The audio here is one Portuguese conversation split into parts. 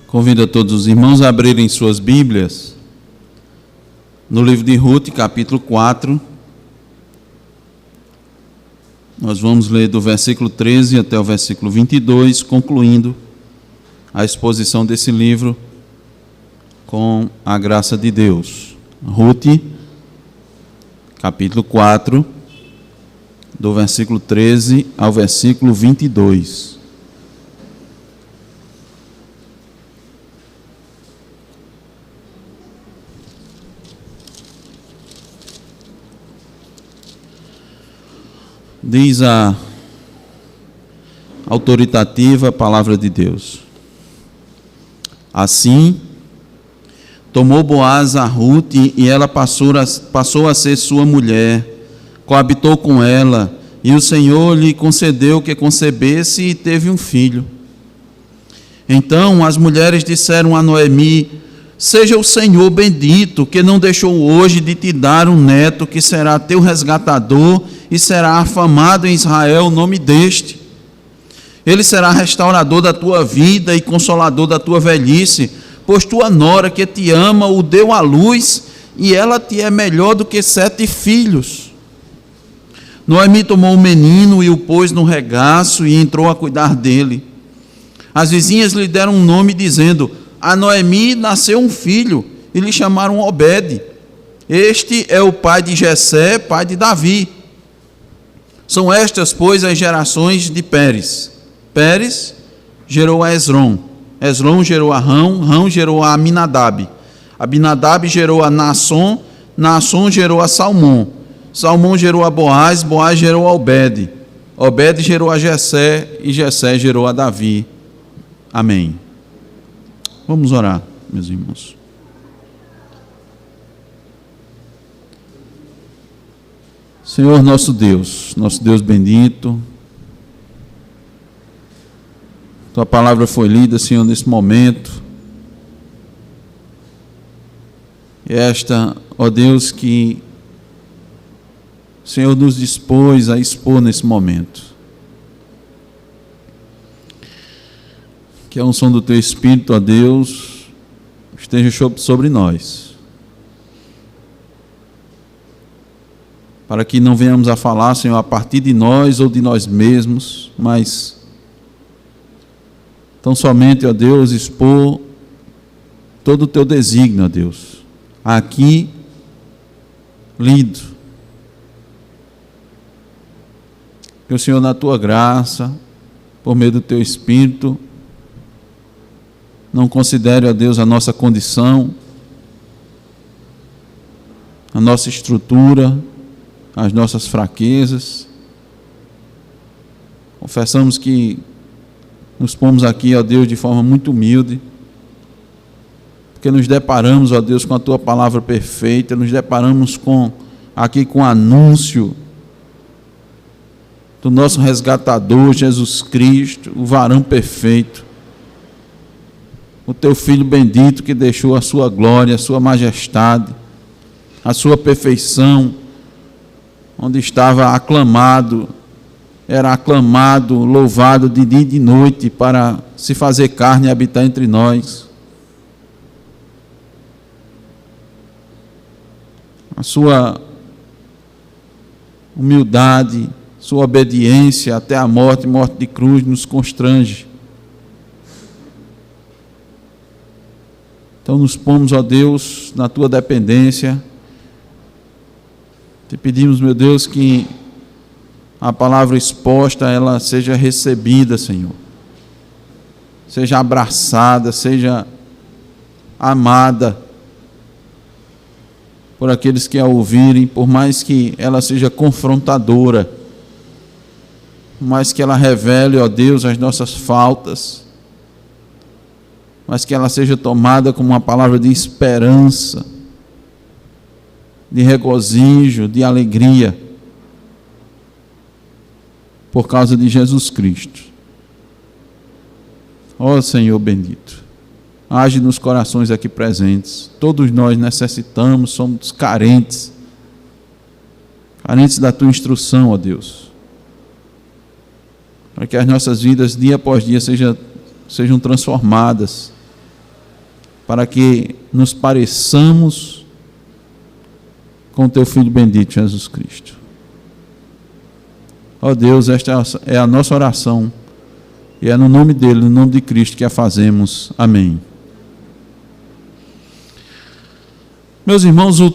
Convido a todos os irmãos a abrirem suas Bíblias no livro de Ruth, capítulo 4. Nós vamos ler do versículo 13 até o versículo 22, concluindo a exposição desse livro com a graça de Deus. Ruth, capítulo 4, do versículo 13 ao versículo 22. Diz a autoritativa palavra de Deus: Assim, tomou Boaz a Ruth e ela passou a ser sua mulher, coabitou com ela, e o Senhor lhe concedeu que concebesse e teve um filho. Então as mulheres disseram a Noemi: Seja o Senhor bendito, que não deixou hoje de te dar um neto que será teu resgatador e será afamado em Israel o nome deste. Ele será restaurador da tua vida e consolador da tua velhice, pois tua nora que te ama o deu à luz e ela te é melhor do que 7 filhos. Noemi tomou o menino e o pôs no regaço e entrou a cuidar dele. As vizinhas lhe deram um nome dizendo: A Noemi nasceu um filho, e lhe chamaram Obed. Este é o pai de Jessé, pai de Davi. São estas, pois, as gerações de Pérez. Pérez gerou a Esrom. Esrom gerou a Rão. Rão gerou a Aminadab. Aminadab gerou a Naasson. Naasson gerou a Salmão. Salmão gerou a Boaz. Boaz gerou a Obed. Obed gerou a Jessé. E Jessé gerou a Davi. Amém. Vamos orar, meus irmãos. Senhor nosso Deus bendito, Tua palavra foi lida, Senhor, nesse momento. E esta, ó Deus, que o Senhor nos dispôs a expor nesse momento. Que a unção do Teu Espírito, ó Deus, esteja sobre nós. Para que não venhamos a falar, Senhor, a partir de nós ou de nós mesmos, mas tão somente, ó Deus, expor todo o Teu desígnio, ó Deus, aqui lido. Que o Senhor, na Tua graça, por meio do Teu Espírito, não considere, ó Deus, a nossa condição, a nossa estrutura, as nossas fraquezas. Confessamos que nos pomos aqui, ó Deus, de forma muito humilde, porque nos deparamos, ó Deus, com a Tua palavra perfeita, nos deparamos aqui com o anúncio do nosso resgatador, Jesus Cristo, o varão perfeito, o Teu Filho bendito que deixou a Sua glória, a Sua majestade, a Sua perfeição, onde estava aclamado, era aclamado, louvado de dia e de noite para se fazer carne e habitar entre nós. A Sua humildade, Sua obediência até a morte de cruz, nos constrange. Então nos pomos, ó Deus, na Tua dependência. Te pedimos, meu Deus, que a palavra exposta, ela seja recebida, Senhor. Seja abraçada, seja amada por aqueles que a ouvirem, por mais que ela seja confrontadora, por mais que ela revele, ó Deus, as nossas faltas, mas que ela seja tomada como uma palavra de esperança, de regozijo, de alegria, por causa de Jesus Cristo. Ó Senhor bendito, age nos corações aqui presentes. Todos nós necessitamos, somos carentes da Tua instrução, ó Deus, para que as nossas vidas, dia após dia, sejam transformadas para que nos pareçamos com o teu Filho bendito, Jesus Cristo. Ó Deus, esta é a nossa oração, e é no nome dele, no nome de Cristo que a fazemos. Amém. Meus irmãos, o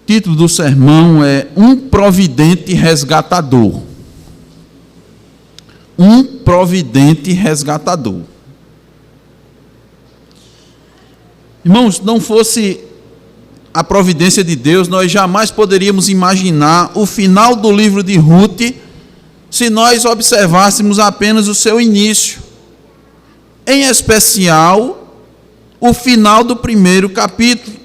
título do sermão é Um Providente Resgatador. Um Providente Resgatador. Irmãos, se não fosse a providência de Deus, nós jamais poderíamos imaginar o final do livro de Ruth, se nós observássemos apenas o seu início, em especial o final do primeiro capítulo.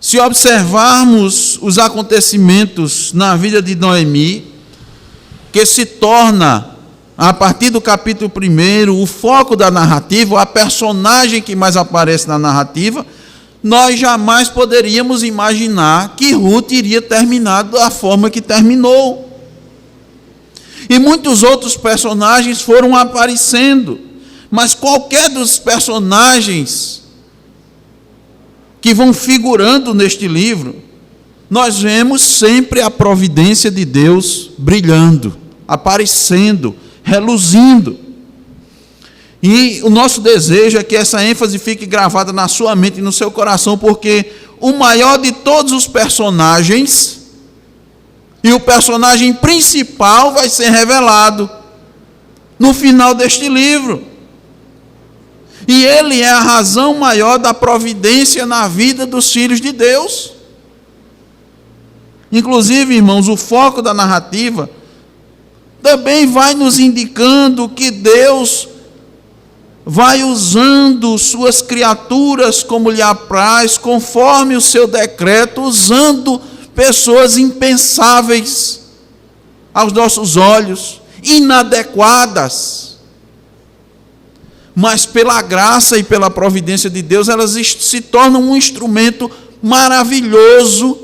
Se observarmos os acontecimentos na vida de Noemi, que se torna, a partir do capítulo 1, o foco da narrativa, a personagem que mais aparece na narrativa, nós jamais poderíamos imaginar que Ruth iria terminar da forma que terminou. E muitos outros personagens foram aparecendo, mas qualquer dos personagens que vão figurando neste livro, nós vemos sempre a providência de Deus brilhando, aparecendo, reluzindo. E o nosso desejo é que essa ênfase fique gravada na sua mente e no seu coração, porque o maior de todos os personagens, e o personagem principal vai ser revelado no final deste livro. E ele é a razão maior da providência na vida dos filhos de Deus. Inclusive, irmãos, o foco da narrativa também vai nos indicando que Deus vai usando suas criaturas como lhe apraz, conforme o seu decreto, usando pessoas impensáveis aos nossos olhos, inadequadas. Mas pela graça e pela providência de Deus, elas se tornam um instrumento maravilhoso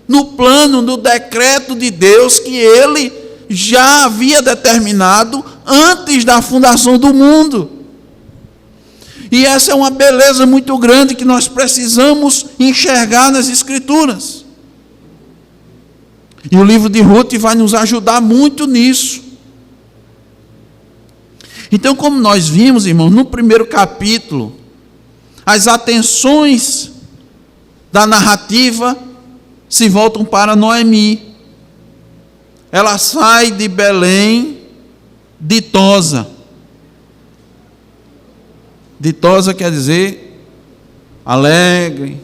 no plano, no decreto de Deus que Ele já havia determinado antes da fundação do mundo. E essa é uma beleza muito grande que nós precisamos enxergar nas Escrituras. E o livro de Ruth vai nos ajudar muito nisso. Então, como nós vimos, irmãos, no primeiro capítulo, as atenções da narrativa se voltam para Noemi. Ela sai de Belém ditosa. Ditosa quer dizer alegre,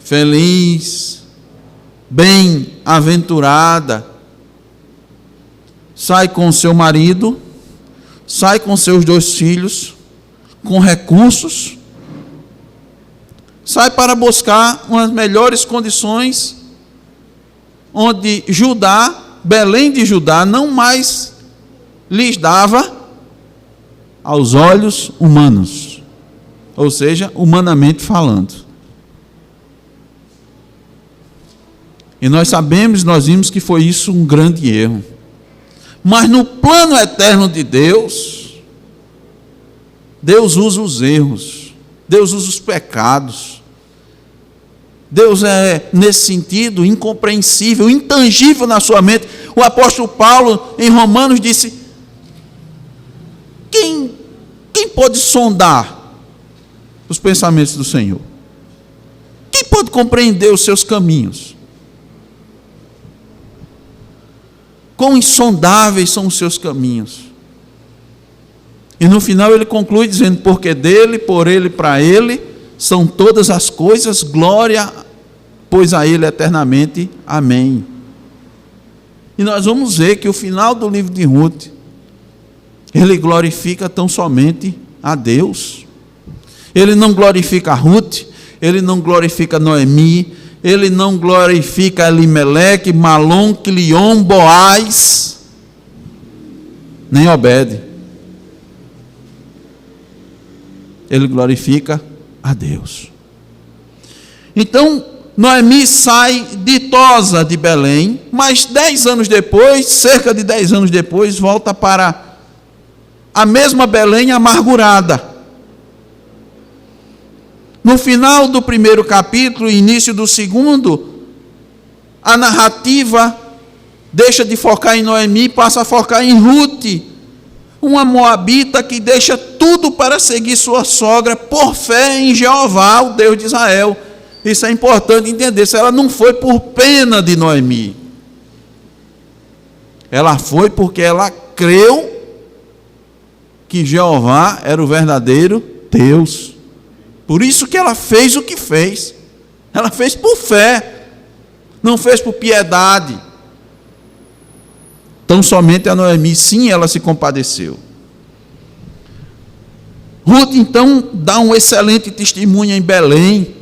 feliz, bem-aventurada. Sai com seu marido, sai com seus 2 filhos, com recursos, sai para buscar umas melhores condições, onde Judá, Belém de Judá, não mais lhes dava aos olhos humanos, ou seja, humanamente falando. E nós sabemos, nós vimos que foi isso um grande erro. Mas no plano eterno de Deus, Deus usa os erros, Deus usa os pecados. Deus é, nesse sentido, incompreensível, intangível na sua mente. O apóstolo Paulo, em Romanos, disse: Quem pode sondar os pensamentos do Senhor? Quem pode compreender os seus caminhos? Quão insondáveis são os seus caminhos. E no final ele conclui dizendo: porque dele, por ele, para ele, são todas as coisas, glória, pois a ele eternamente. Amém. E nós vamos ver que o final do livro de Ruth, ele glorifica tão somente a Deus. Ele não glorifica Ruth, ele não glorifica Noemi, ele não glorifica Elimeleque, Malom, Quilion, Boaz, nem Obed. Ele glorifica a Deus. Então, Noemi sai ditosa de Belém, mas 10 anos depois, cerca de 10 anos depois, volta para a mesma Belém amargurada. No final do primeiro capítulo, início do segundo, a narrativa deixa de focar em Noemi e passa a focar em Ruth, uma moabita que deixa tudo para seguir sua sogra por fé em Jeová, o Deus de Israel. Isso é importante entender. Se ela não foi por pena de Noemi, ela foi porque ela creu que Jeová era o verdadeiro Deus. Por isso que ela fez o que fez. Ela fez por fé, não fez por piedade. Então somente a Noemi, sim, ela se compadeceu. Ruth então dá um excelente testemunho em Belém.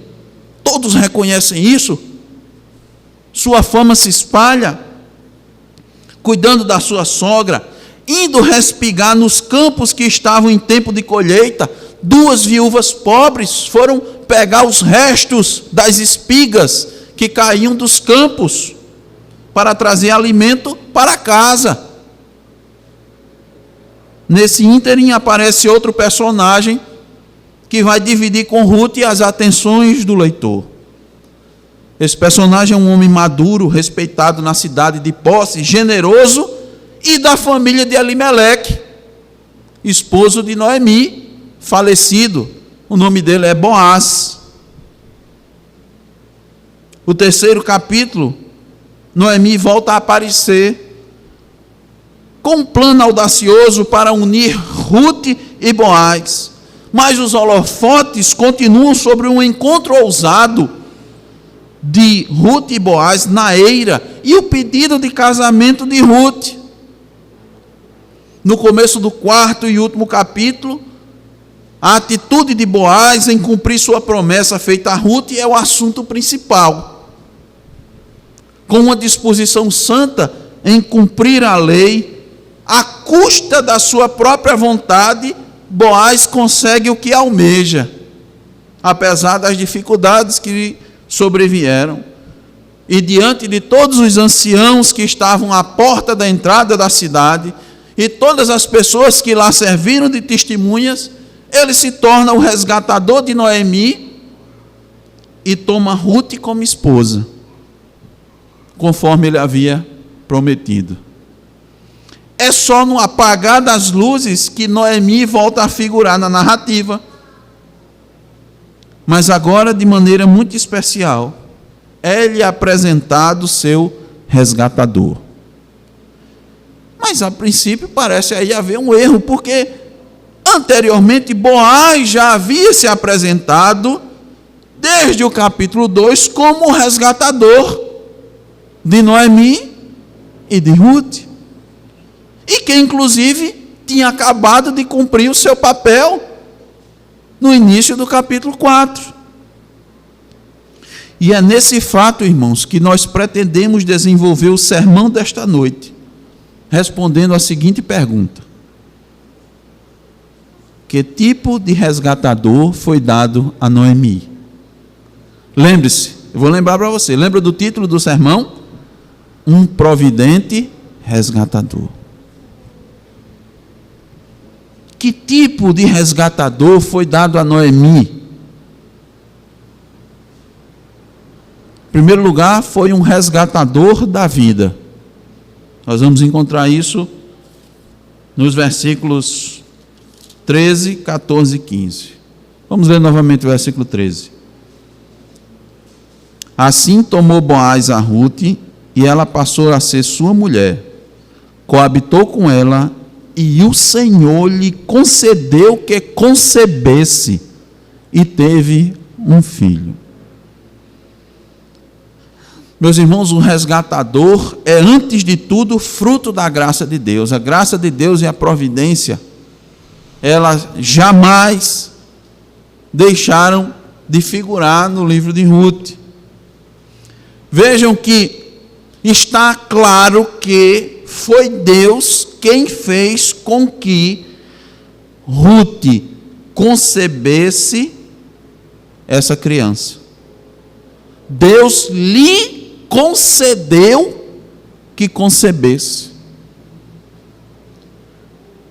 Todos reconhecem isso. Sua fama se espalha, cuidando da sua sogra, indo respigar nos campos que estavam em tempo de colheita. Duas viúvas pobres foram pegar os restos das espigas que caíam dos campos para trazer alimento para casa. Nesse ínterim aparece outro personagem que vai dividir com Ruth as atenções do leitor. Esse personagem é um homem maduro, respeitado na cidade de posse, generoso e da família de Elimeleque, esposo de Noemi, falecido. O nome dele é Boaz. O terceiro capítulo, Noemi volta a aparecer com um plano audacioso para unir Ruth e Boaz. Mas os holofotes continuam sobre um encontro ousado de Ruth e Boaz na eira e o pedido de casamento de Ruth. No começo do quarto e último capítulo, a atitude de Boaz em cumprir sua promessa feita a Ruth é o assunto principal. Com uma disposição santa em cumprir a lei, à custa da sua própria vontade, Boaz consegue o que almeja, apesar das dificuldades que sobrevieram. E diante de todos os anciãos que estavam à porta da entrada da cidade, e todas as pessoas que lá serviram de testemunhas, ele se torna o resgatador de Noemi e toma Ruth como esposa, conforme ele havia prometido. É só no apagar das luzes que Noemi volta a figurar na narrativa. Mas agora, de maneira muito especial, é-lhe apresentado seu resgatador. Mas a princípio parece aí haver um erro, porque anteriormente Boaz já havia se apresentado desde o capítulo 2 como o resgatador de Noemi e de Ruth, e que inclusive tinha acabado de cumprir o seu papel no início do capítulo 4. E é nesse fato, irmãos, que nós pretendemos desenvolver o sermão desta noite, respondendo a seguinte pergunta: que tipo de resgatador foi dado a Noemi? Lembre-se, eu vou lembrar para você, lembra do título do sermão? Um providente resgatador. Que tipo de resgatador foi dado a Noemi? Em primeiro lugar, foi um resgatador da vida. Nós vamos encontrar isso nos versículos 13, 14 e 15. Vamos ler novamente o versículo 13. Assim tomou Boaz a Ruth, e ela passou a ser sua mulher. Coabitou com ela, e o Senhor lhe concedeu que concebesse, e teve um filho. Meus irmãos, o resgatador é, antes de tudo, fruto da graça de Deus. A graça de Deus e a providência, elas jamais deixaram de figurar no livro de Ruth. Vejam que está claro que foi Deus quem fez com que Ruth concebesse essa criança. Deus lhe concedeu que concebesse.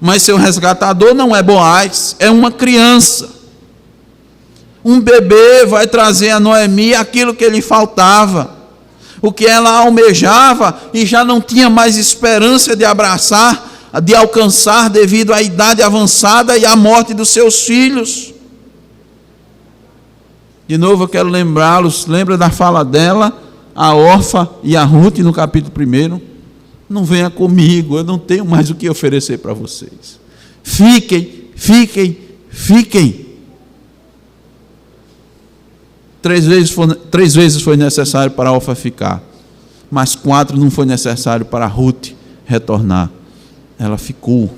Mas seu resgatador não é Boaz, é uma criança. Um bebê vai trazer a Noemi aquilo que lhe faltava, o que ela almejava e já não tinha mais esperança de abraçar, de alcançar devido à idade avançada e à morte dos seus filhos. De novo eu quero lembrá-los, lembra da fala dela, a Orfa e a Ruth no capítulo 1? Não venha comigo, eu não tenho mais o que oferecer para vocês. Fiquem, fiquem, fiquem. 3 vezes foi necessário para a Orfa ficar, mas 4 não foi necessário para a Ruth retornar. Ela ficou.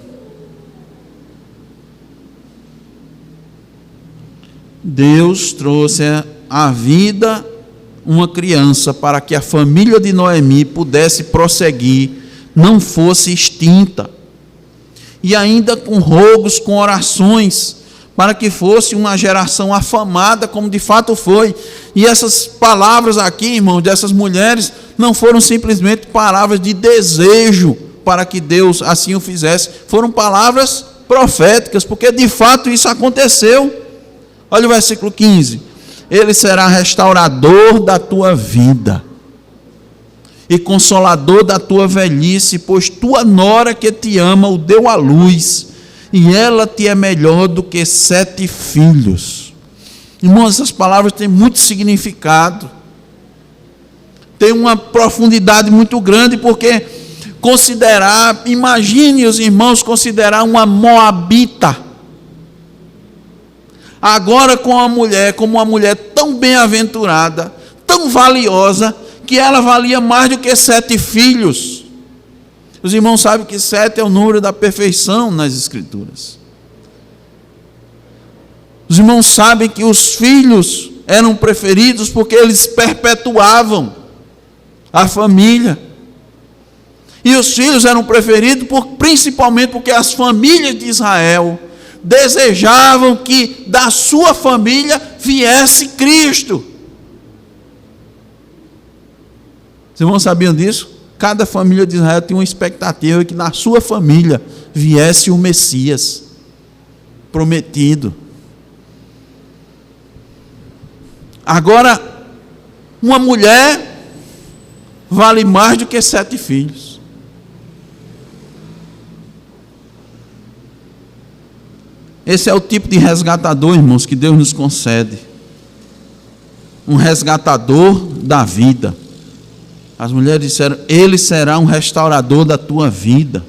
Deus trouxe à vida uma criança para que a família de Noemi pudesse prosseguir, não fosse extinta. E ainda com rogos, com orações, para que fosse uma geração afamada, como de fato foi. E essas palavras aqui, irmãos, dessas mulheres, não foram simplesmente palavras de desejo para que Deus assim o fizesse. Foram palavras proféticas, porque de fato isso aconteceu. Olha o versículo 15. Ele será restaurador da tua vida e consolador da tua velhice, pois tua nora que te ama o deu à luz, e ela te é melhor do que 7 filhos. Irmãos, essas palavras têm muito significado, tem uma profundidade muito grande, porque imagine os irmãos considerar uma moabita, agora com uma mulher, como uma mulher tão bem-aventurada, tão valiosa, que ela valia mais do que 7 filhos. Os irmãos sabem que 7 é o número da perfeição nas Escrituras. Os irmãos sabem que os filhos eram preferidos porque eles perpetuavam a família. E os filhos eram preferidos principalmente porque as famílias de Israel desejavam que da sua família viesse Cristo. Os irmãos sabiam disso? Cada família de Israel tinha uma expectativa de que na sua família viesse o Messias prometido. Agora, uma mulher vale mais do que 7 filhos. Esse é o tipo de resgatador, irmãos, que Deus nos concede. Um resgatador da vida. As mulheres disseram: Ele será um restaurador da tua vida.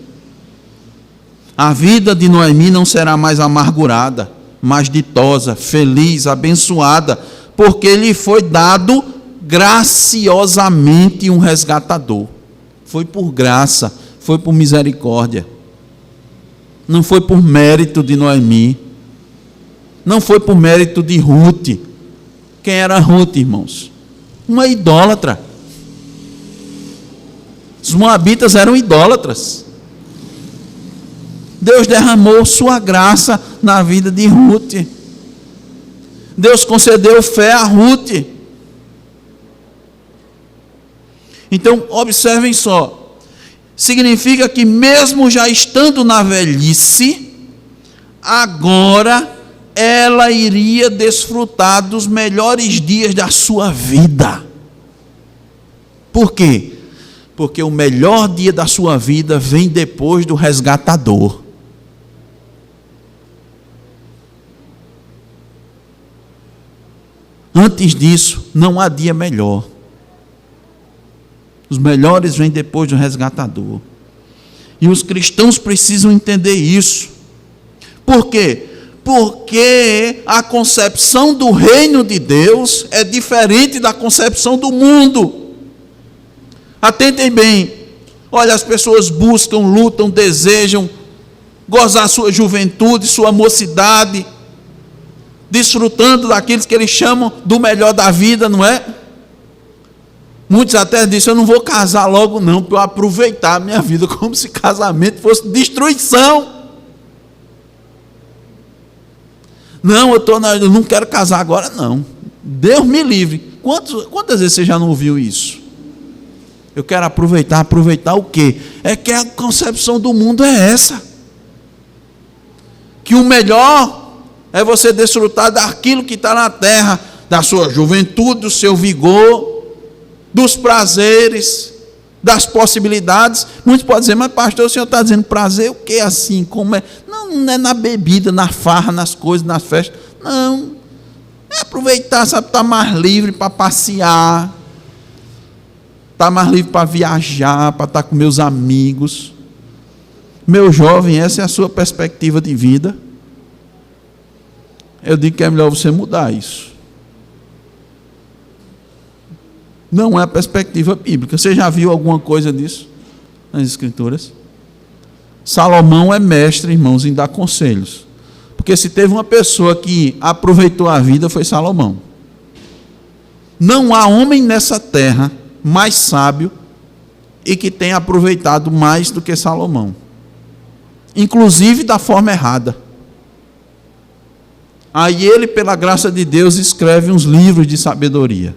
A vida de Noemi não será mais amargurada, mas ditosa, feliz, abençoada, porque lhe foi dado graciosamente um resgatador. Foi por graça, foi por misericórdia. Não foi por mérito de Noemi, não foi por mérito de Ruth. Quem era Ruth, irmãos? Uma idólatra. Os moabitas eram idólatras. Deus derramou sua graça na vida de Ruth. Deus concedeu fé a Ruth. Então, observem só. Significa que mesmo já estando na velhice, agora ela iria desfrutar dos melhores dias da sua vida. Por quê? Porque o melhor dia da sua vida vem depois do resgatador. Antes disso, não há dia melhor. Os melhores vêm depois do resgatador. E os cristãos precisam entender isso. Por quê? Porque a concepção do reino de Deus é diferente da concepção do mundo. Atentem bem. Olha, as pessoas buscam, lutam, desejam gozar sua juventude, sua mocidade, desfrutando daqueles que eles chamam do melhor da vida, não é? Muitos até dizem: eu não vou casar logo não, para eu aproveitar a minha vida, como se casamento fosse destruição. Não, eu não quero casar agora não. Deus me livre. Quantas vezes você já não ouviu isso? Eu quero aproveitar o quê? É que a concepção do mundo é essa. que o melhor é você desfrutar daquilo que está na terra, da sua juventude, do seu vigor, dos prazeres, das possibilidades. Muitos podem dizer, mas pastor, o senhor está dizendo prazer o que assim? Como é? Não é na bebida, na farra, nas coisas, nas festas. Não. É aproveitar, sabe, estar mais livre para passear, estar mais livre para viajar, para estar com meus amigos. Meu jovem, essa é a sua perspectiva de vida. Eu digo que é melhor você mudar isso. Não é a perspectiva bíblica. Você já viu alguma coisa disso nas Escrituras? Salomão é mestre, irmãos, em dar conselhos. Porque se teve uma pessoa que aproveitou a vida, foi Salomão. Não há homem nessa terra mais sábio e que tenha aproveitado mais do que Salomão. Inclusive da forma errada. Aí ele, pela graça de Deus, escreve uns livros de sabedoria.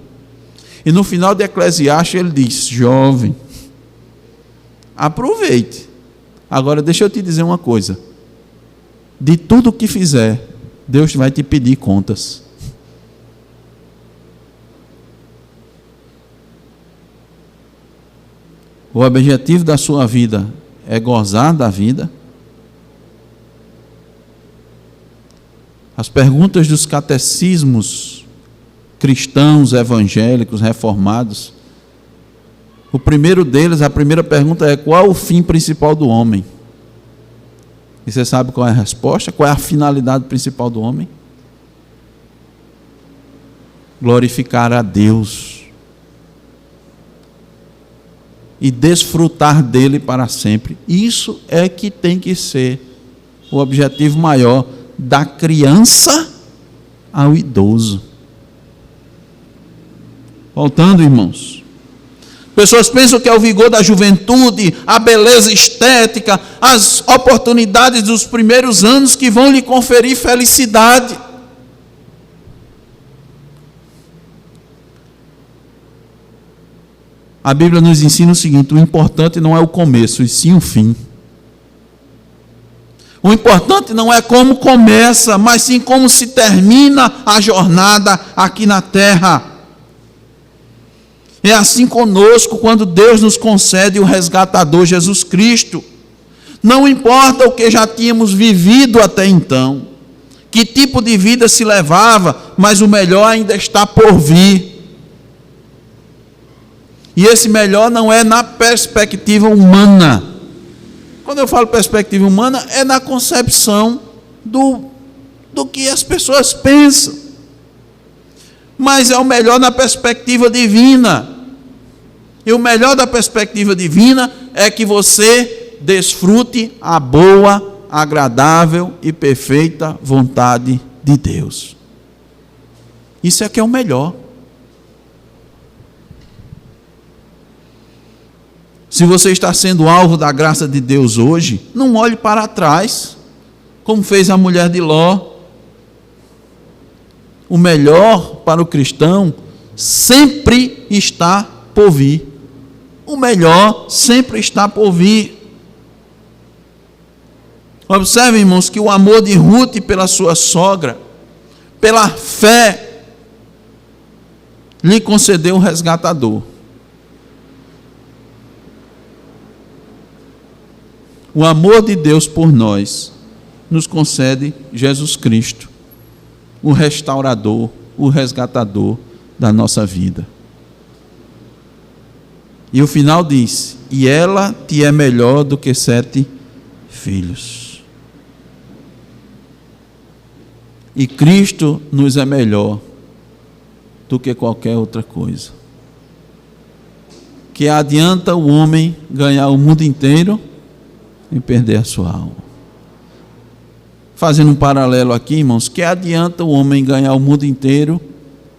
E no final de Eclesiastes ele diz: jovem, aproveite. Agora deixa eu te dizer uma coisa. De tudo que fizer, Deus vai te pedir contas. O objetivo da sua vida é gozar da vida. As perguntas dos catecismos cristãos, evangélicos, reformados, o primeiro deles, a primeira pergunta é: qual o fim principal do homem? E você sabe qual é a resposta? Qual é a finalidade principal do homem? Glorificar a Deus e desfrutar dele para sempre. Isso é que tem que ser o objetivo maior, da criança ao idoso. Voltando, irmãos. Pessoas pensam que é o vigor da juventude, a beleza estética, as oportunidades dos primeiros anos que vão lhe conferir felicidade. A Bíblia nos ensina o seguinte: o importante não é o começo, e sim o fim. O importante não é como começa, mas sim como se termina a jornada aqui na terra. É assim conosco quando Deus nos concede o resgatador Jesus Cristo. Não importa o que já tínhamos vivido até então, que tipo de vida se levava, mas o melhor ainda está por vir. E esse melhor não é na perspectiva humana. Quando eu falo perspectiva humana, é na concepção do que as pessoas pensam. Mas é o melhor na perspectiva divina. E o melhor da perspectiva divina é que você desfrute a boa, agradável e perfeita vontade de Deus. Isso é que é o melhor. Se você está sendo alvo da graça de Deus hoje, não olhe para trás, como fez a mulher de Ló. O melhor para o cristão sempre está por vir. O melhor sempre está por vir. Observe, irmãos, que o amor de Ruth pela sua sogra, pela fé, lhe concedeu um resgatador. O amor de Deus por nós nos concede Jesus Cristo, o restaurador, o resgatador da nossa vida. E o final diz: e ela te é melhor do que 7 filhos. E Cristo nos é melhor do que qualquer outra coisa. Que adianta o homem ganhar o mundo inteiro e perder a sua alma? Fazendo um paralelo aqui, irmãos, que adianta o homem ganhar o mundo inteiro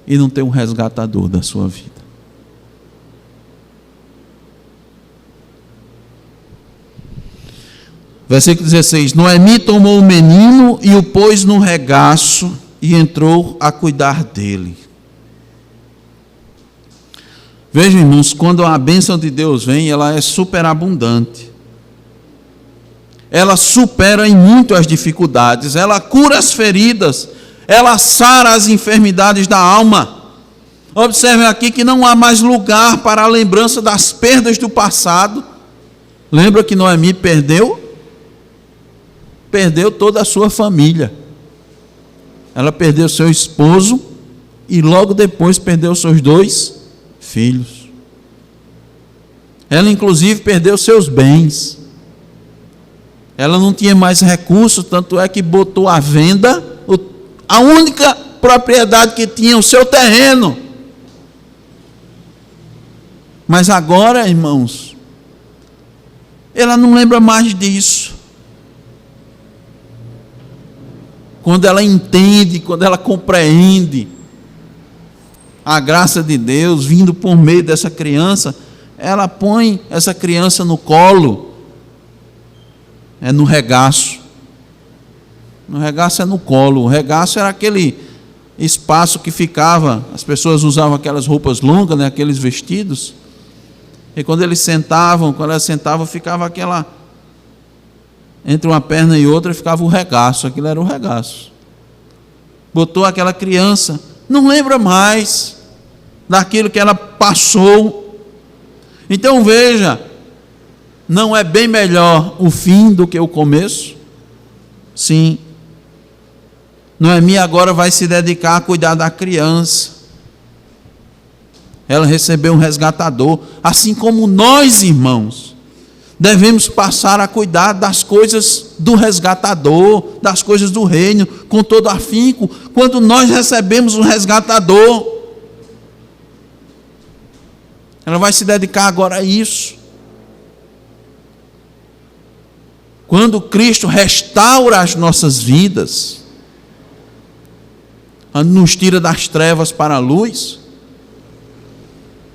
e não ter um resgatador da sua vida? Versículo 16: Noemi tomou o menino e o pôs no regaço e entrou a cuidar dele. Vejam, irmãos, quando a bênção de Deus vem, ela é superabundante. ela supera em muito as dificuldades, ela cura as feridas, ela sara as enfermidades da alma. Observem aqui que não há mais lugar para a lembrança das perdas do passado. Lembra que Noemi perdeu toda a sua família. Ela perdeu seu esposo e logo depois perdeu seus 2 filhos. Ela inclusive perdeu seus bens. Ela não tinha mais recursos, tanto é que botou à venda a única propriedade que tinha, o seu terreno. Mas agora, irmãos, ela não lembra mais disso. Quando ela entende, quando ela compreende a graça de Deus vindo por meio dessa criança, ela põe essa criança no colo, no regaço. No regaço é no colo. O regaço era aquele espaço que ficava, as pessoas usavam aquelas roupas longas, aqueles vestidos, e quando elas sentavam, ficava aquela, entre uma perna e outra ficava o regaço, aquilo era o regaço. Botou aquela criança, não lembra mais daquilo que ela passou. Então veja, não é bem melhor o fim do que o começo? Sim. Noemi agora vai se dedicar a cuidar da criança. Ela recebeu um resgatador, assim como nós, irmãos, devemos passar a cuidar das coisas do resgatador, das coisas do reino, com todo afinco, quando nós recebemos um resgatador. Ela vai se dedicar agora a isso. Quando Cristo restaura as nossas vidas, nos tira das trevas para a luz,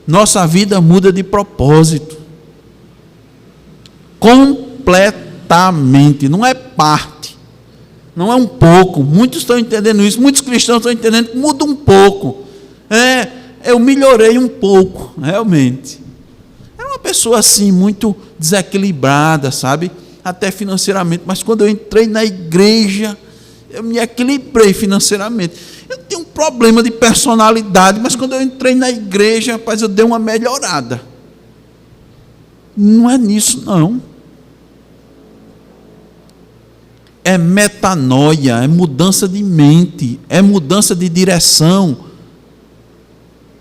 nossa vida muda de propósito. Completamente. Não é parte. Não é um pouco. Muitos estão entendendo isso. Muitos cristãos estão entendendo que muda um pouco. Eu melhorei um pouco, realmente. Era uma pessoa assim, muito desequilibrada, sabe? Até financeiramente. Mas quando eu entrei na igreja, eu me equilibrei financeiramente. Eu tinha um problema de personalidade, mas quando eu entrei na igreja, rapaz, eu dei uma melhorada. Não é nisso, não. É metanoia, é mudança de mente, é mudança de direção.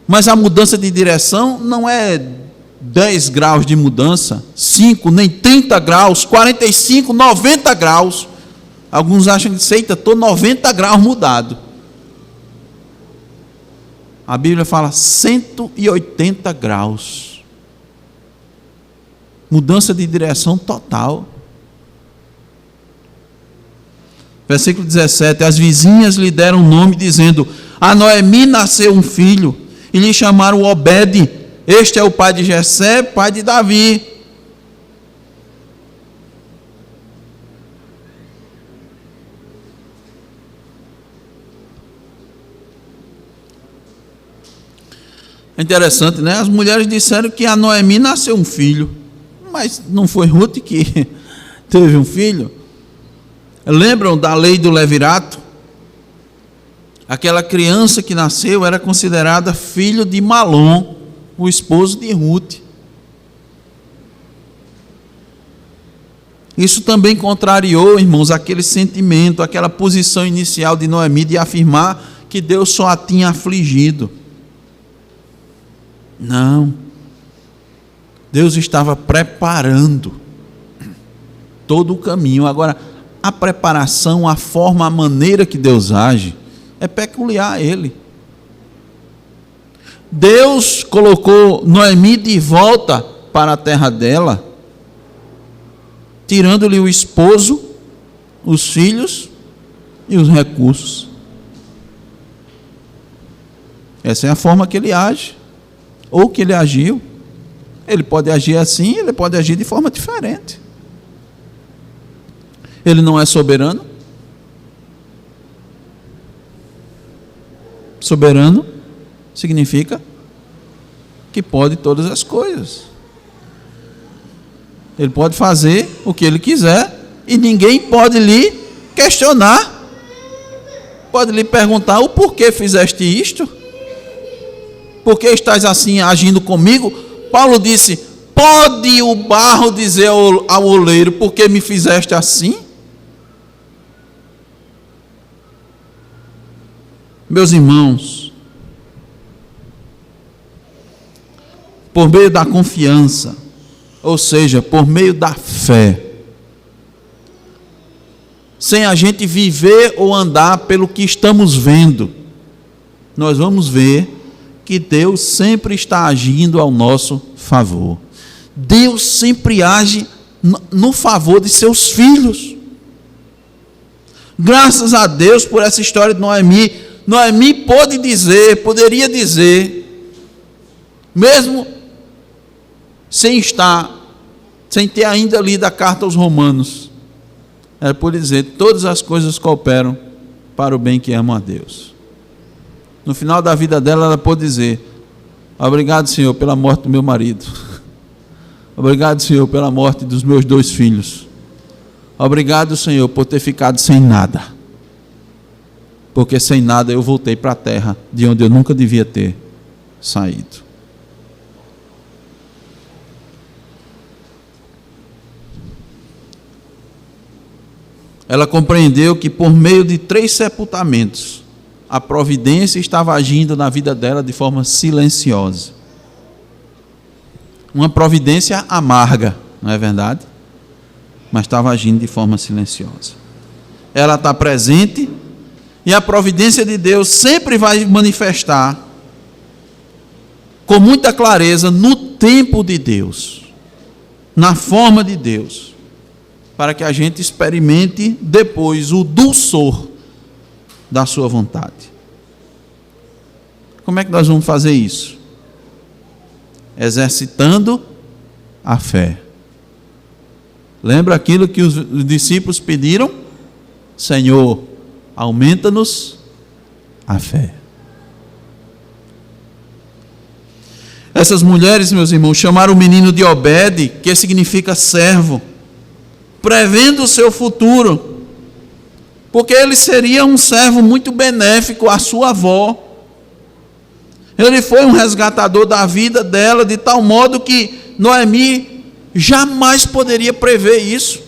Mas a mudança de direção não é 10 graus de mudança, 5, nem 30 graus, 45, 90 graus. Alguns acham que, estou 90 graus mudado. A Bíblia fala 180 graus. Mudança de direção total. Versículo 17. As vizinhas lhe deram nome, dizendo: a Noemi nasceu um filho, e lhe chamaram Obed. Este é o pai de Jessé, pai de Davi. É interessante, né? As mulheres disseram que a Noemi nasceu um filho, mas não foi Ruth que teve um filho? Lembram da lei do levirato? Aquela criança que nasceu era considerada filho de Malom, o esposo de Ruth. Isso também contrariou, irmãos, aquele sentimento, aquela posição inicial de Noemi de afirmar que Deus só a tinha afligido. Não. Deus estava preparando todo o caminho. Agora, a preparação, a forma, a maneira que Deus age, é peculiar a Ele. Deus colocou Noemi de volta para a terra dela, tirando-lhe o esposo, os filhos e os recursos. Essa é a forma que Ele age. Ou que Ele agiu. Ele pode agir assim, Ele pode agir de forma diferente. Ele não é soberano? Soberano significa que pode todas as coisas. Ele pode fazer o que Ele quiser e ninguém pode lhe questionar, pode lhe perguntar: o porquê fizeste isto? Por que estás assim agindo comigo? Paulo disse: pode o barro dizer ao oleiro: por que me fizeste assim? Meus irmãos, por meio da confiança, ou seja, por meio da fé, sem a gente viver ou andar pelo que estamos vendo, nós vamos ver que Deus sempre está agindo ao nosso favor. Deus sempre age no favor de seus filhos. Graças a Deus por essa história de Noemi. Noemi poderia dizer, mesmo sem ter ainda lido a carta aos Romanos, ela pode dizer: todas as coisas cooperam para o bem que amam a Deus. No final da vida dela, ela pode dizer: obrigado, Senhor, pela morte do meu marido. Obrigado, Senhor, pela morte dos meus 2 filhos. Obrigado, Senhor, por ter ficado sem nada. Porque sem nada eu voltei para a terra de onde eu nunca devia ter saído. Ela compreendeu que por meio de 3 sepultamentos, a providência estava agindo na vida dela de forma silenciosa. Uma providência amarga, não é verdade? Mas estava agindo de forma silenciosa. Ela está presente e a providência de Deus sempre vai manifestar com muita clareza no tempo de Deus, na forma de Deus, para que a gente experimente depois o dulçor da sua vontade. Como é que nós vamos fazer isso? Exercitando a fé. Lembra aquilo que os discípulos pediram? Senhor, aumenta-nos a fé. Essas mulheres, meus irmãos, chamaram o menino de Obed, que significa servo, prevendo o seu futuro, porque ele seria um servo muito benéfico à sua avó. Ele foi um resgatador da vida dela, de tal modo que Noemi jamais poderia prever isso.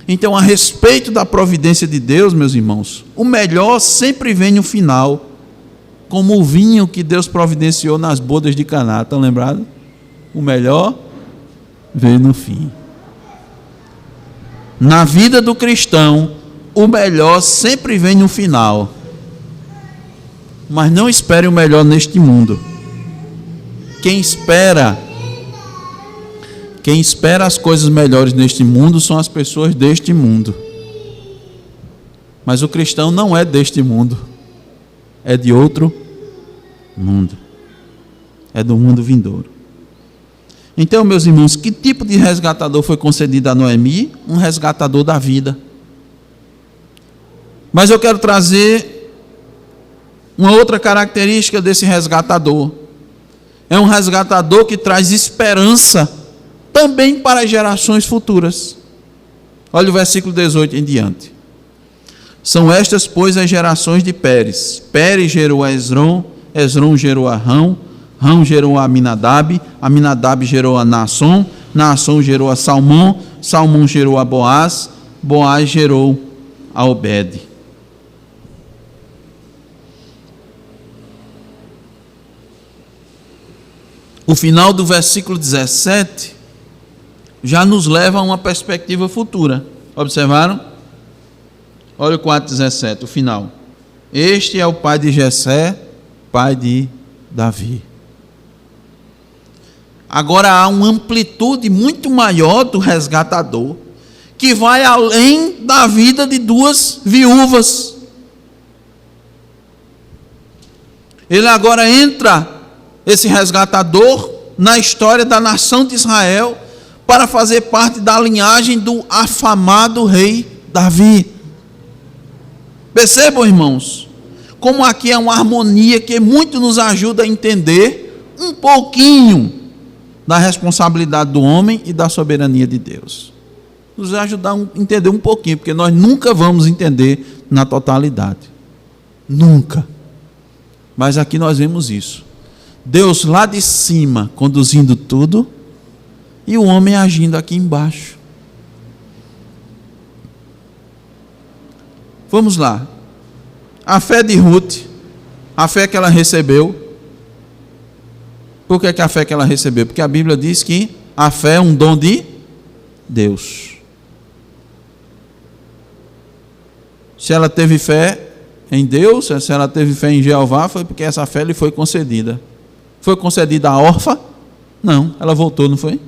Então, a respeito da providência de Deus, meus irmãos, o melhor sempre vem no final, como o vinho que Deus providenciou nas bodas de Caná. Estão lembrados? O melhor veio no fim. Na vida do cristão, o melhor sempre vem no final. Mas não espere o melhor neste mundo. Quem espera as coisas melhores neste mundo são as pessoas deste mundo. Mas o cristão não é deste mundo, é de outro mundo, é do mundo vindouro. Então, meus irmãos, que tipo de resgatador foi concedido a Noemi? Um resgatador da vida. Mas eu quero trazer uma outra característica desse resgatador. É um resgatador que traz esperança também para as gerações futuras. Olha o versículo 18 em diante. São estas, pois, as gerações de Pérez. Pérez gerou a Esrom, Esrom gerou a Rão, Rão gerou a Aminadab, Aminadab gerou a Naasson, Naasson gerou a Salmão, Salmão gerou a Boaz, Boaz gerou a Obed. O final do versículo 17 já nos leva a uma perspectiva futura. Observaram? Olha o 4:17, o final. Este é o pai de Jessé, pai de Davi. Agora há uma amplitude muito maior do resgatador, que vai além da vida de 2 viúvas. Ele agora entra, esse resgatador, na história da nação de Israel, para fazer parte da linhagem do afamado rei Davi. Percebam, irmãos, como aqui é uma harmonia que muito nos ajuda a entender um pouquinho da responsabilidade do homem e da soberania de Deus. Nos vai ajudar a entender um pouquinho, porque nós nunca vamos entender na totalidade. Nunca. Mas aqui nós vemos isso. Deus lá de cima conduzindo tudo e o homem agindo aqui embaixo. Vamos lá. A fé de Ruth, a fé que ela recebeu. Por que a fé que ela recebeu? Porque a Bíblia diz que a fé é um dom de Deus. Se ela teve fé em Deus, se ela teve fé em Jeová, foi porque essa fé lhe foi concedida. Foi concedida à órfã? Não, ela voltou, não foi?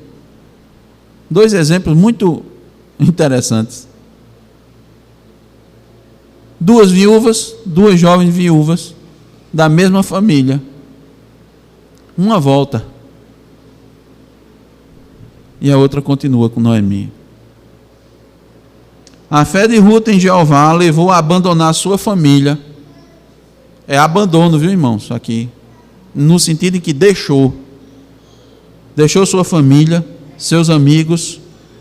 2 exemplos muito interessantes. 2 viúvas, 2 jovens viúvas, da mesma família. Uma volta. E a outra continua com Noemi. A fé de Ruth em Jeová a levou a abandonar sua família. É abandono, viu, irmãos? Aqui. No sentido em que deixou sua família, seus amigos,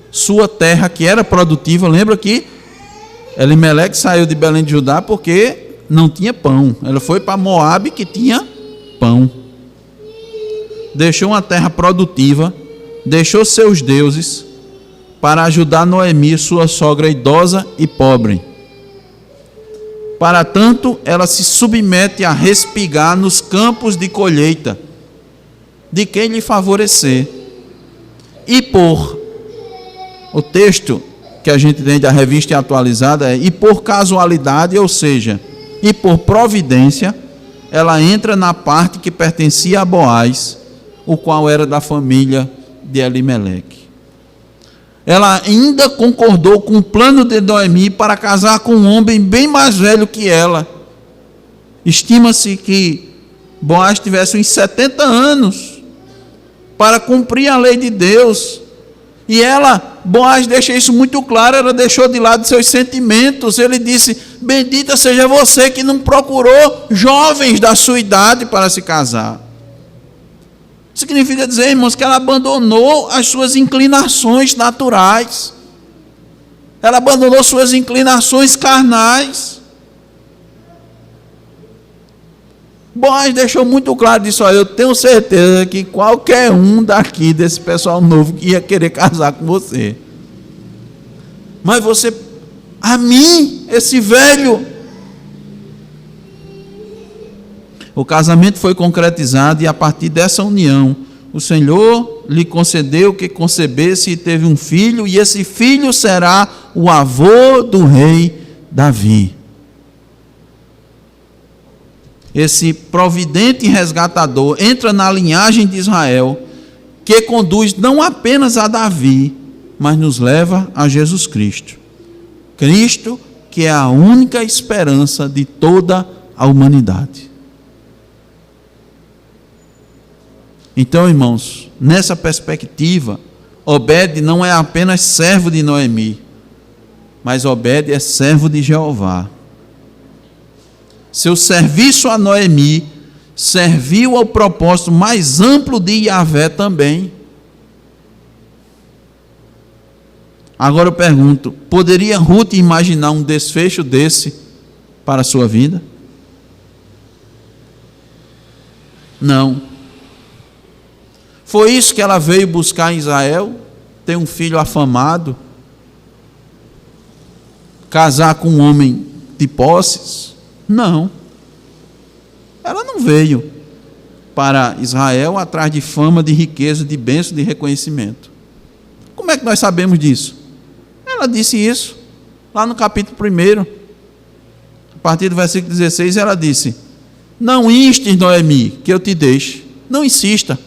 sua terra que era produtiva. Lembra que Elimeleque saiu de Belém de Judá porque não tinha pão. Ela foi para Moabe que tinha pão. Deixou uma terra produtiva, deixou seus deuses para ajudar Noemi, sua sogra idosa e pobre. Para tanto, ela se submete a respigar nos campos de colheita de quem lhe favorecer. E o texto que a gente tem da revista atualizada é: e por casualidade, ou seja, e por providência, ela entra na parte que pertencia a Boaz, o qual era da família de Elimeleque. Ela ainda concordou com o plano de Noemi para casar com um homem bem mais velho que ela. Estima-se que Boaz tivesse uns 70 anos para cumprir a lei de Deus. E Boaz deixa isso muito claro, ela deixou de lado seus sentimentos. Ele disse: bendita seja você que não procurou jovens da sua idade para se casar. Significa dizer, irmãos, que ela abandonou as suas inclinações naturais. Ela abandonou suas inclinações carnais. Boaz deixou muito claro disso. Eu tenho certeza que qualquer um daqui, desse pessoal novo, ia querer casar com você. Mas você, a mim, esse velho. O casamento foi concretizado e a partir dessa união, o Senhor lhe concedeu que concebesse e teve um filho, e esse filho será o avô do rei Davi. Esse providente resgatador entra na linhagem de Israel, que conduz não apenas a Davi, mas nos leva a Jesus Cristo. Cristo, que é a única esperança de toda a humanidade. Então, irmãos, nessa perspectiva, Obed não é apenas servo de Noemi, mas Obed é servo de Jeová. Seu serviço a Noemi serviu ao propósito mais amplo de Yahvé também. Agora eu pergunto, poderia Ruth imaginar um desfecho desse para a sua vida? Não. Foi isso que ela veio buscar em Israel? Ter um filho afamado? Casar com um homem de posses? Não. Ela não veio para Israel atrás de fama, de riqueza, de bênção, de reconhecimento. Como é que nós sabemos disso? Ela disse isso lá no capítulo 1, a partir do versículo 16, ela disse: não instes, Noemi, que eu te deixe. Não insista.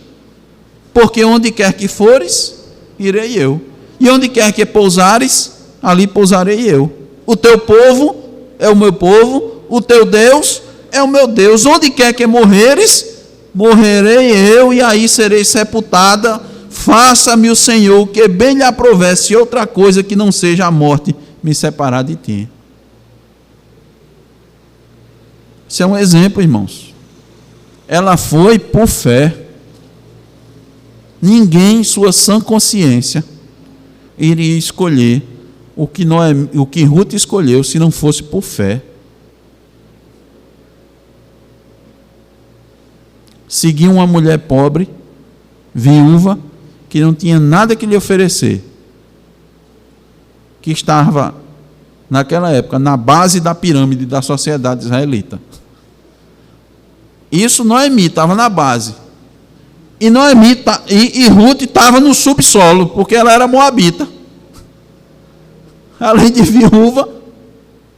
Porque onde quer que fores, irei eu. E onde quer que pousares, ali pousarei eu. O teu povo é o meu povo, o teu Deus é o meu Deus. Onde quer que morreres, morrerei eu, e aí serei sepultada. Faça-me o Senhor, que bem lhe aprovesse outra coisa que não seja a morte me separar de ti. Isso é um exemplo, irmãos. Ela foi por fé. ninguém em sua sã consciência iria escolher o que Ruth escolheu se não fosse por fé. Seguir uma mulher pobre, viúva, que não tinha nada que lhe oferecer, que estava, naquela época, na base da pirâmide da sociedade israelita. Isso Noemi estava na base. E Ruth estava no subsolo, porque ela era moabita. Além de viúva,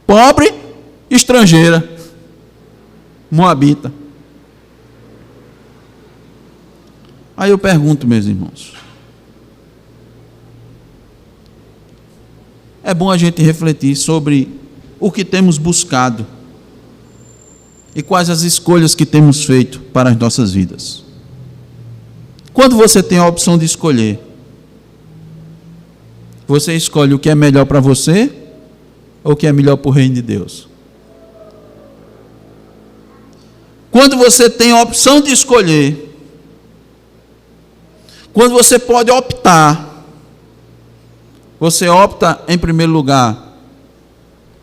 pobre, estrangeira, moabita. Aí eu pergunto, meus irmãos, é bom a gente refletir sobre o que temos buscado e quais as escolhas que temos feito para as nossas vidas. Quando você tem a opção de escolher, você escolhe o que é melhor para você ou o que é melhor para o reino de Deus? Quando você tem a opção de escolher, quando você pode optar, você opta em primeiro lugar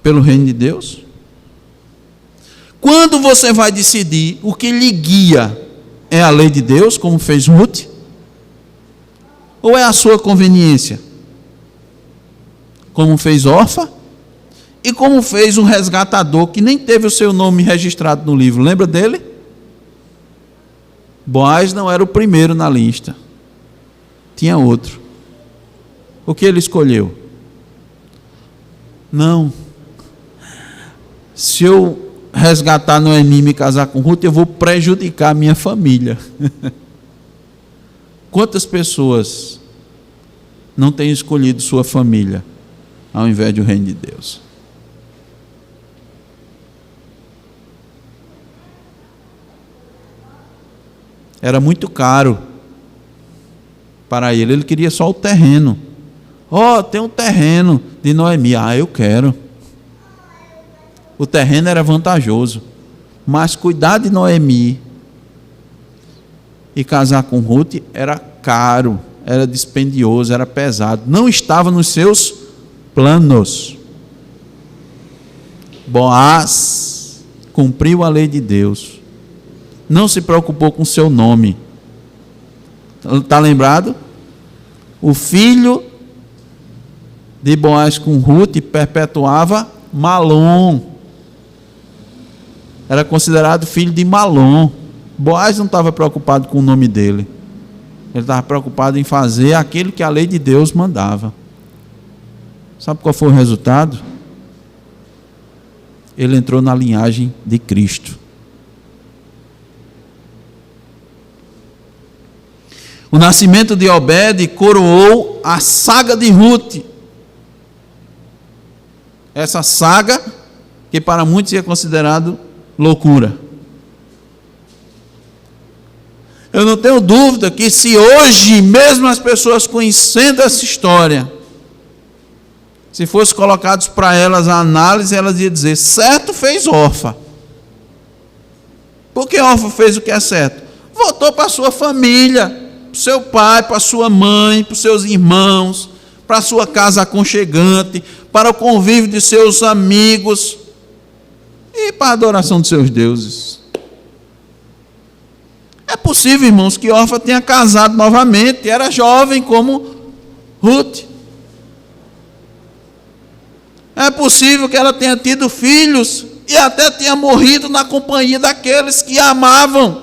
pelo reino de Deus? Quando você vai decidir, o que lhe guia é a lei de Deus, como fez Ruth? Ou é a sua conveniência? Como fez Orfa? E como fez um resgatador que nem teve o seu nome registrado no livro, lembra dele? Boaz não era o primeiro na lista, tinha outro. O que ele escolheu? Não, se eu resgatar Noemi e me casar com Ruth, eu vou prejudicar a minha família. Quantas pessoas não têm escolhido sua família ao invés do reino de Deus? Era muito caro para ele, ele queria só o terreno. Tem um terreno de Noemi, eu quero. O terreno era vantajoso, mas cuidar de Noemi e casar com Ruth era caro, era dispendioso, era pesado, não estava nos seus planos. Boaz cumpriu a lei de Deus, não se preocupou com seu nome. Está lembrado? O filho de Boaz com Ruth perpetuava Malom, era considerado filho de Malom. Boaz não estava preocupado com o nome dele, ele estava preocupado em fazer aquilo que a lei de Deus mandava. Sabe qual foi o resultado? Ele entrou na linhagem de Cristo. O nascimento de Obed coroou a saga de Ruth. Essa saga que para muitos é considerado loucura. Eu não tenho dúvida que se hoje, mesmo as pessoas conhecendo essa história, se fosse colocados para elas a análise, elas iam dizer, certo fez Orfa. Por que Orfa fez o que é certo? Voltou para a sua família, para o seu pai, para a sua mãe, para os seus irmãos, para a sua casa aconchegante, para o convívio de seus amigos e para a adoração de seus deuses. É possível, irmãos, que Orfa tenha casado novamente, era jovem como Ruth. É possível que ela tenha tido filhos e até tenha morrido na companhia daqueles que a amavam,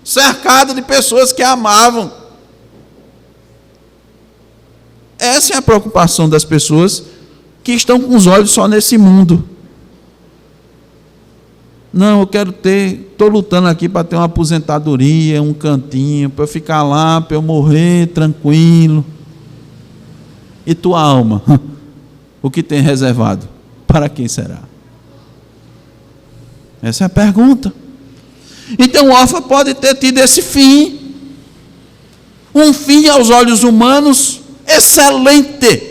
cercada de pessoas que a amavam. Essa é a preocupação das pessoas que estão com os olhos só nesse mundo. Não, eu quero estou lutando aqui para ter uma aposentadoria, um cantinho, para eu ficar lá, para eu morrer tranquilo. E tua alma, o que tem reservado? Para quem será? Essa é a pergunta. Então Orfa pode ter tido esse fim. Um fim aos olhos humanos excelente.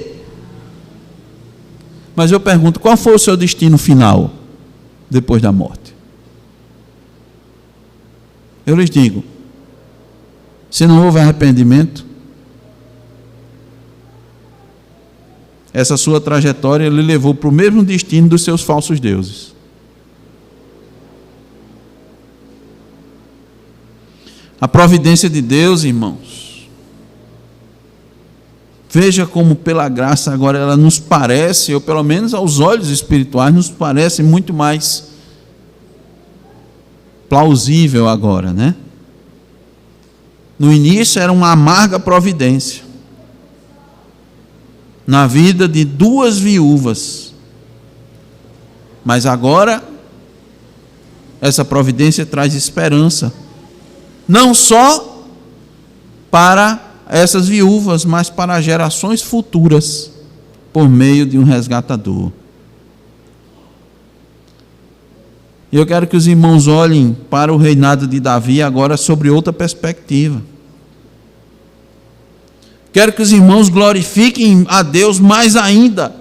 Mas eu pergunto, qual foi o seu destino final depois da morte? Eu lhes digo, se não houve arrependimento, essa sua trajetória lhe levou para o mesmo destino dos seus falsos deuses. A providência de Deus, irmãos, veja como pela graça agora ela nos parece, ou pelo menos aos olhos espirituais, nos parece muito mais plausível agora, né? No início era uma amarga providência na vida de duas viúvas, mas agora essa providência traz esperança, não só para essas viúvas, mas para gerações futuras, por meio de um resgatador. E eu quero que os irmãos olhem para o reinado de Davi agora sobre outra perspectiva. Quero que os irmãos glorifiquem a Deus mais ainda,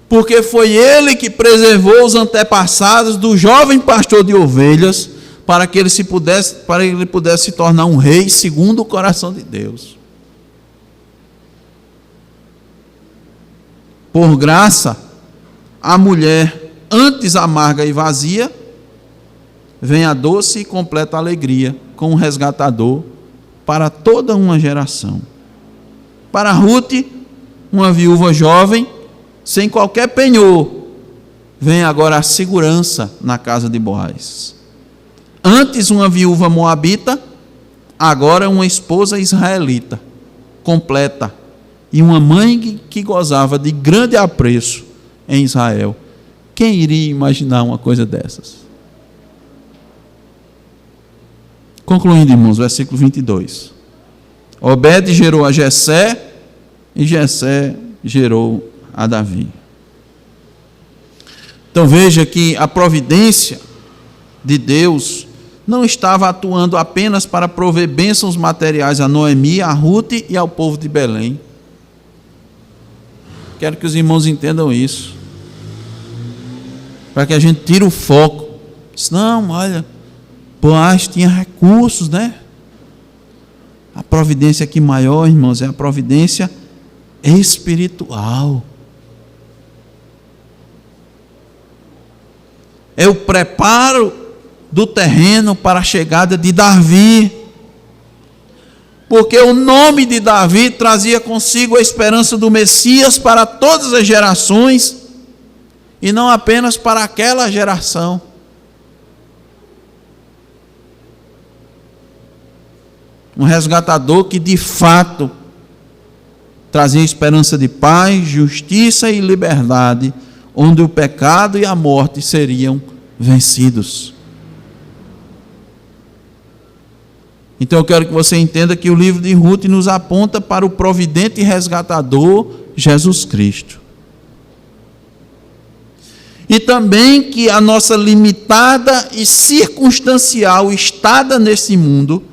porque foi Ele que preservou os antepassados do jovem pastor de ovelhas, para que ele pudesse se tornar um rei segundo o coração de Deus. Por graça, a mulher, antes amarga e vazia, vem a doce e completa alegria com um resgatador para toda uma geração. Para Ruth, uma viúva jovem, sem qualquer penhor, vem agora a segurança na casa de Boaz. Antes uma viúva moabita, agora uma esposa israelita, completa, e uma mãe que gozava de grande apreço em Israel. Quem iria imaginar uma coisa dessas? Concluindo, irmãos, versículo 22. Obed gerou a Jessé, e Jessé gerou a Davi. Então veja que a providência de Deus não estava atuando apenas para prover bênçãos materiais a Noemi, a Ruth e ao povo de Belém. Quero que os irmãos entendam isso, para que a gente tire o foco. Não, olha, Boaz tinha recursos, né? A providência aqui maior, irmãos, é a providência espiritual. É o preparo do terreno para a chegada de Davi, porque o nome de Davi trazia consigo a esperança do Messias para todas as gerações, e não apenas para aquela geração. Um resgatador que de fato trazia esperança de paz, justiça e liberdade, onde o pecado e a morte seriam vencidos. Então eu quero que você entenda que o livro de Ruth nos aponta para o providente e resgatador Jesus Cristo. E também que a nossa limitada e circunstancial estada nesse mundo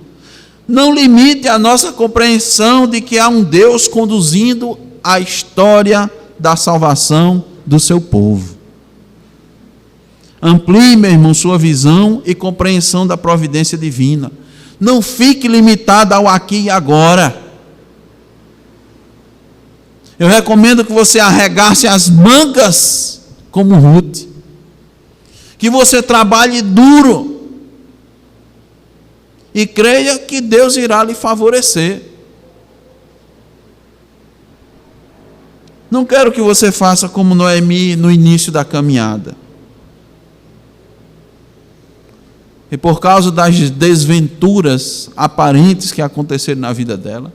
não limite a nossa compreensão de que há um Deus conduzindo a história da salvação do seu povo. Amplie, meu irmão, sua visão e compreensão da providência divina. Não fique limitado ao aqui e agora. Eu recomendo que você arregace as mangas como Ruth. Que você trabalhe duro. E creia que Deus irá lhe favorecer. Não quero que você faça como Noemi no início da caminhada. E por causa das desventuras aparentes que aconteceram na vida dela,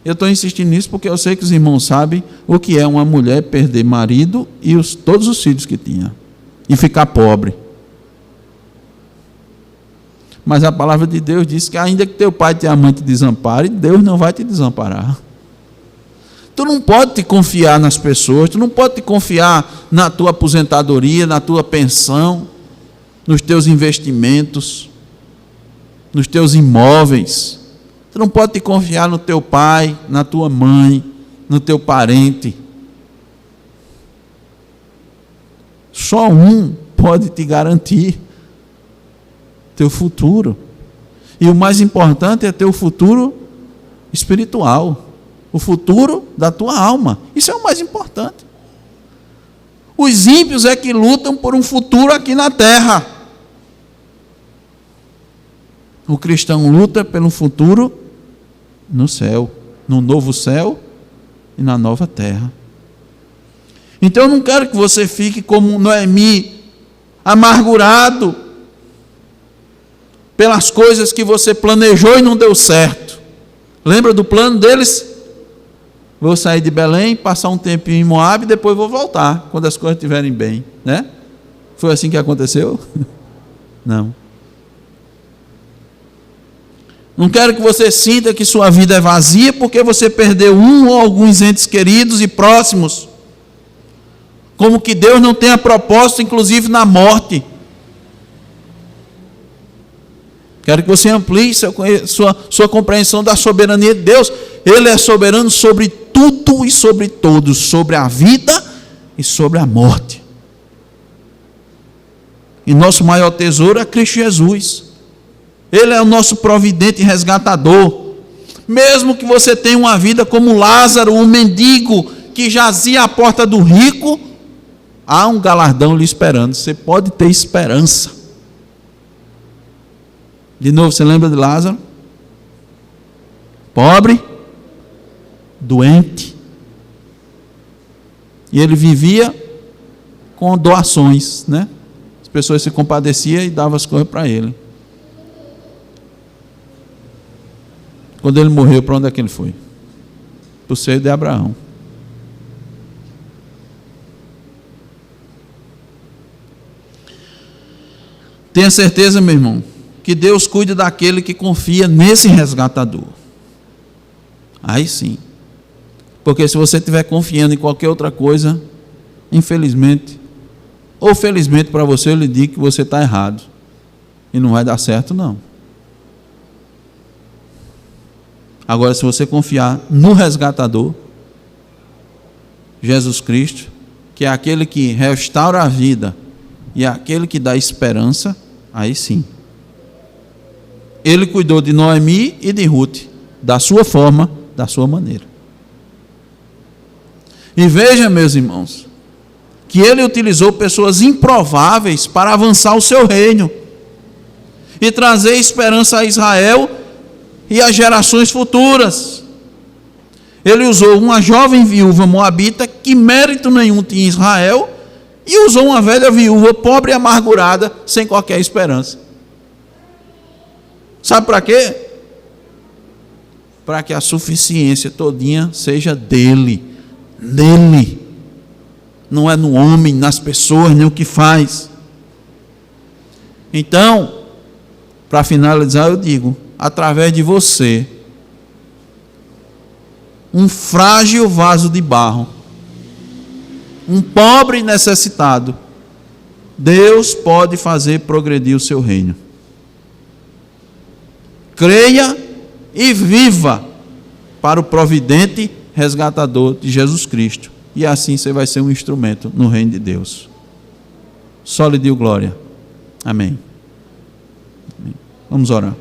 eu estou insistindo nisso porque eu sei que os irmãos sabem o que é uma mulher perder marido e todos os filhos que tinha, e ficar pobre. Mas a palavra de Deus diz que ainda que teu pai e tua mãe te desamparem, Deus não vai te desamparar. Tu não pode te confiar nas pessoas, tu não pode te confiar na tua aposentadoria, na tua pensão, nos teus investimentos, nos teus imóveis. Tu não pode te confiar no teu pai, na tua mãe, no teu parente. Só um pode te garantir teu futuro. E o mais importante é teu futuro espiritual. O futuro da tua alma. Isso é o mais importante. Os ímpios é que lutam por um futuro aqui na terra. O cristão luta pelo futuro no céu, no novo céu e na nova terra. Então eu não quero que você fique como Noemi, amargurado pelas coisas que você planejou e não deu certo. Lembra do plano deles? Vou sair de Belém, passar um tempinho em Moabe e depois vou voltar, quando as coisas estiverem bem, né? Foi assim que aconteceu? Não. Não quero que você sinta que sua vida é vazia porque você perdeu um ou alguns entes queridos e próximos. Como que Deus não tenha propósito, inclusive na morte. Quero que você amplie sua compreensão da soberania de Deus. Ele é soberano sobre tudo e sobre todos, sobre a vida e sobre a morte. E nosso maior tesouro é Cristo Jesus. Ele é o nosso providente e resgatador. Mesmo que você tenha uma vida como Lázaro, um mendigo que jazia à porta do rico, há um galardão lhe esperando. Você pode ter esperança. De novo, você lembra de Lázaro? Pobre, doente. E ele vivia com doações, né? As pessoas se compadeciam e davam as coisas para ele. Quando ele morreu, para onde é que ele foi? Para o seio de Abraão. Tenha certeza, meu irmão, que Deus cuida daquele que confia nesse resgatador. Aí sim. Porque se você estiver confiando em qualquer outra coisa, infelizmente, ou felizmente para você, eu lhe digo que você está errado. E não vai dar certo, não. Agora, se você confiar no resgatador, Jesus Cristo, que é aquele que restaura a vida e é aquele que dá esperança, aí sim. Ele cuidou de Noemi e de Ruth, da sua forma, da sua maneira. E veja, meus irmãos, que ele utilizou pessoas improváveis para avançar o seu reino e trazer esperança a Israel e às gerações futuras. Ele usou uma jovem viúva moabita que mérito nenhum tinha em Israel e usou uma velha viúva pobre e amargurada sem qualquer esperança. Sabe para quê? Para que a suficiência todinha seja dele, nele. Não é no homem, nas pessoas, nem o que faz. Então, para finalizar, eu digo, através de você, um frágil vaso de barro, um pobre necessitado, Deus pode fazer progredir o seu reino. Creia e viva para o providente resgatador de Jesus Cristo. E assim você vai ser um instrumento no reino de Deus. Só lhe digo glória. Amém. Vamos orar.